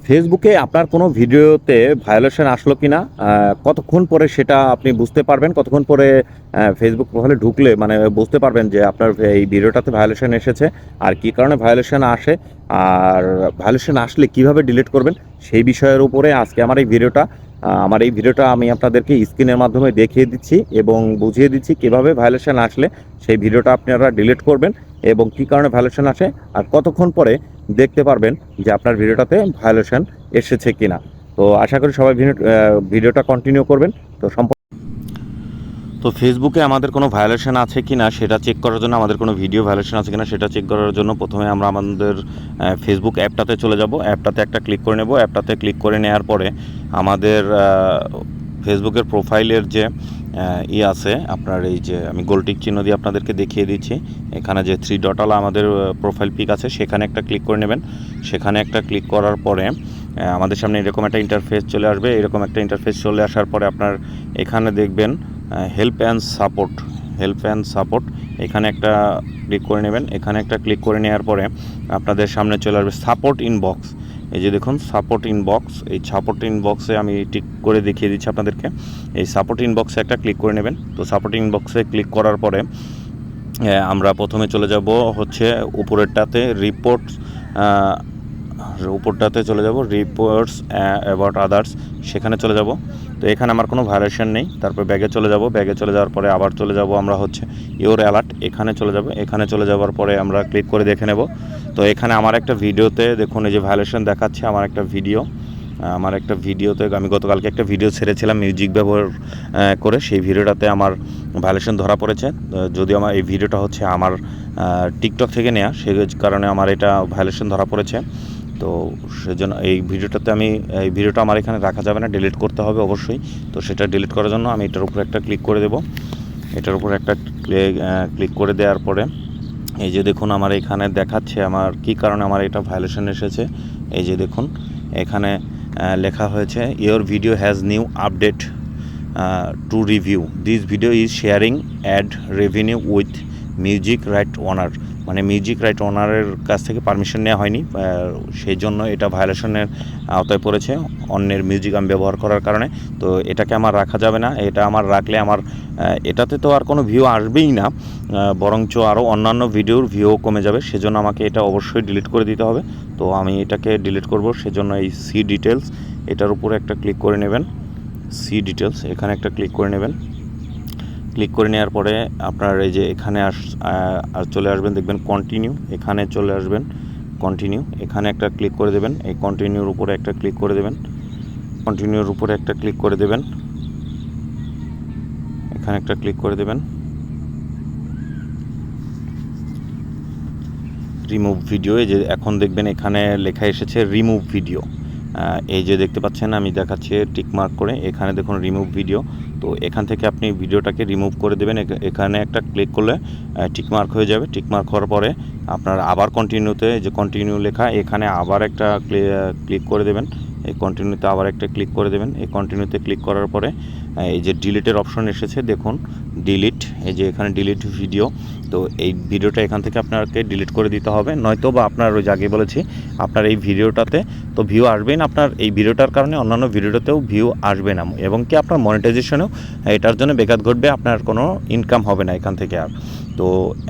ফেসবুকে আপনার কোনো ভিডিওতে ভায়োলেশন আসলো কিনা কতক্ষণ পরে সেটা আপনি বুঝতে পারবেন, কতক্ষণ পরে ফেসবুক প্রোফাইলে ঢুকলে মানে বুঝতে পারবেন যে আপনার এই ভিডিওটাতে ভায়োলেশন এসেছে আর কী কারণে ভায়োলেশন আসে, আর ভায়োলেশন আসলে কিভাবে ডিলিট করবেন সেই বিষয়ের উপরে আজকে আমার এই ভিডিওটা আমি আপনাদেরকে স্ক্রিনের মাধ্যমে দেখিয়ে দিচ্ছি এবং বুঝিয়ে দিচ্ছি কিভাবে ভায়োলেশন আসলে সেই ভিডিওটা আপনারা ডিলিট করবেন এবং কী কারণে ভায়োলেশন আসে আর কতক্ষণ পরে দেখতে পারবেন যে আপনার ভিডিওটাতে ভায়োলেশন এসেছে কিনা। তো আশা করি সবাই ভিডিওটা কন্টিনিউ করবেন। তো ফেসবুকে আমাদের কোনো ভায়োলেশন আছে কিনা সেটা চেক করার জন্য, আমাদের কোনো ভিডিও ভায়োলেশন আছে কিনা সেটা চেক করার জন্য প্রথমে আমরা আমাদের ফেসবুক অ্যাপটাতে চলে যাব। অ্যাপটাতে একটা ক্লিক করে নেব। অ্যাপটাতে ক্লিক করে নেওয়ার পরে আমাদের ফেসবুকের প্রোফাইলের যে আছে আপনার, এই যে আমি গোলটিক চিহ্ন দিয়ে আপনাদেরকে দেখিয়ে দিচ্ছি, এখানে যে 3 ডটওয়ালা আমাদের প্রোফাইল পিক আছে সেখানে একটা ক্লিক করে নেবেন। সেখানে একটা ক্লিক করার পরে আমাদের সামনে এরকম একটা ইন্টারফেস চলে আসবে। এরকম একটা ইন্টারফেস চলে আসার পরে আপনার এখানে দেখবেন হেল্প অ্যান্ড সাপোর্ট এখানে একটা ক্লিক করে নেবেন। এখানে একটা ক্লিক করে নেওয়ার পরে আপনাদের সামনে চলে আসবে সাপোর্ট ইনবক্স। এই যে দেখুন সাপোর্ট ইনবক্স, এই সাপোর্ট ইনবক্সে আমি টিক করে দেখিয়ে দিচ্ছি আপনাদেরকে। এই সাপোর্ট ইনবক্সে একটা ক্লিক করে নেবেন। তো সাপোর্ট ইনবক্সে ক্লিক করার পরে আমরা প্রথমে চলে যাব হচ্ছে উপরেরটাতে উপরটাতে চলে যাব রিপোর্টস অ্যাবাউট আদার্স, সেখানে চলে যাব। তো এখানে আমার কোনো ভায়োলেশন নেই। তারপর ব্যাগে চলে যাব। ব্যাগে চলে যাওয়ার পরে আবার চলে যাব আমরা হচ্ছে ইওর অ্যালার্ট, এখানে চলে যাব। এখানে চলে যাওয়ার পরে আমরা ক্লিক করে দেখে নেব। তো এখানে আমার একটা ভিডিওতে দেখুন এই যে ভায়োলেশন দেখাচ্ছে। আমার একটা ভিডিওতে আমি গতকালকে একটা ভিডিও ছেড়েছিলাম মিউজিক ব্যবহার করে, সেই ভিডিওটাতে আমার ভায়োলেশন ধরা পড়েছে। যদিও আমার এই ভিডিওটা হচ্ছে আমার টিকটক থেকে নেওয়া, সেই কারণে আমার এটা ভায়োলেশন ধরা পড়েছে। তো সেজন্য এই ভিডিওটা আমার এখানে রাখা যাবে না, ডিলিট করতে হবে অবশ্যই। তো সেটা ডিলিট করার জন্য আমি এটার উপর একটা ক্লিক করে দেব। এটার উপর একটা ক্লিক করে দেওয়ার পরে এই যে দেখুন আমার এখানে দেখাচ্ছে আমার কী কারণে আমার এটা ভায়োলেশন এসেছে। এই যে দেখুন এখানে লেখা হয়েছে your video has new update to review, this video is sharing ad revenue with music right owner, মানে মিউজিক রাইট ওনারের কাছ থেকে পারমিশন নেওয়া হয়নি, সেই জন্য এটা ভায়োলেশনের আওতায় পড়েছে অন্যের মিউজিক আমি ব্যবহার করার কারণে। তো এটাকে আমার রাখা যাবে না। এটা আমার রাখলে আমার এটাতে তো আর কোনো ভিউ আসবেই না, বরঞ্চ আরও অন্যান্য ভিডিওর ভিউ কমে যাবে। সেজন্য আমাকে এটা অবশ্যই ডিলিট করে দিতে হবে। তো আমি এটাকে ডিলিট করব, সেজন্য এই সি ডিটেলস এটার উপরে একটা ক্লিক করে নেবেন। সি ডিটেলস এখানে একটা ক্লিক করে নেবেন। ক্লিক করে নেওয়ার পরে আপনার এই যে এখানে চলে আসবেন, দেখবেন কন্টিনিউ, এখানে চলে আসবেন কন্টিনিউ, এখানে একটা ক্লিক করে দেবেন। এই কন্টিনিউর উপরে একটা ক্লিক করে দেবেন। এখানে একটা ক্লিক করে দেবেন। রিমুভ ভিডিও, এই যে এখন দেখবেন এখানে লেখা এসেছে রিমুভ ভিডিও। এই যে দেখতে পাচ্ছেন আমি দেখাচ্ছি টিকমার্ক করে, এখানে দেখুন রিমুভ ভিডিও। তো এখান থেকে আপনি ভিডিওটাকে রিমুভ করে দেবেন। এখানে একটা ক্লিক করলে টিকমার্ক হয়ে যাবে। টিকমার্ক হওয়ার পরে আপনার আবার কন্টিনিউতে যে কন্টিনিউ লেখা, এখানে আবার একটা ক্লিক করে দেবেন। এই কন্টিনিউতে আবার একটা ক্লিক করে দেবেন। এই কন্টিনিউতে ক্লিক করার পরে এই যে ডিলিটের অপশন এসেছে দেখুন ডিলিট, এই যে এখানে ডিলিট ভিডিও। তো এই ভিডিওটা এখান থেকে আপনাকে ডিলিট করে দিতে হবে, নয়তো বা আপনার ওই আগে বলেছি আপনার এই ভিডিওটাতে তো ভিউ আসবেই না, আপনার এই ভিডিওটার কারণে অন্যান্য ভিডিওটাতেও ভিউ আসবে না এবং কি আপনার মনিটাইজেশনেও এটার জন্য ব্যাঘাত ঘটবে, আপনার কোনো ইনকাম হবে না এখান থেকে আর। তো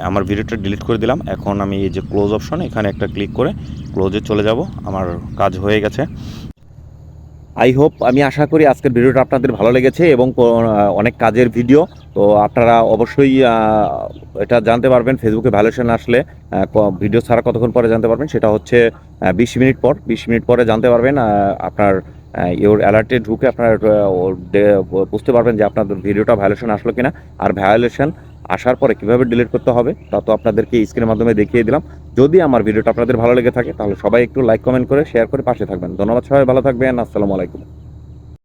আমার ভিডিওটা ডিলিট করে দিলাম। এখন আমি এই যে ক্লোজ অপশন এখানে একটা ক্লিক করে ক্লোজে চলে যাব। আমার কাজ হয়ে গেছে। আমি আশা করি আজকের ভিডিওটা আপনাদের ভালো লেগেছে এবং অনেক কাজের ভিডিও। তো আপনারা অবশ্যই এটা জানতে পারবেন ফেসবুকে ভায়োলেশন আসলে ভিডিও ছাড়া কতক্ষণ পরে জানতে পারবেন, সেটা হচ্ছে 20 মিনিট পরে জানতে পারবেন। আপনার ইওর অ্যালার্টে ঢুকে আপনার বুঝতে পারবেন যে আপনাদের ভিডিওটা ভায়োলেশন আসলো কিনা, আর ভায়োলেশন আসার পরে কীভাবে ডিলিট করতে হবে তা তো আপনাদেরকে স্ক্রিনের মাধ্যমে দেখিয়ে দিলাম। যদি আমার ভিডিওটা আপনাদের ভালো লেগে থাকে তাহলে সবাই একটু লাইক কমেন্ট করে শেয়ার করে পাশে থাকবেন। ধন্যবাদ, সবাই ভালো থাকবেন। আসসালামু আলাইকুম।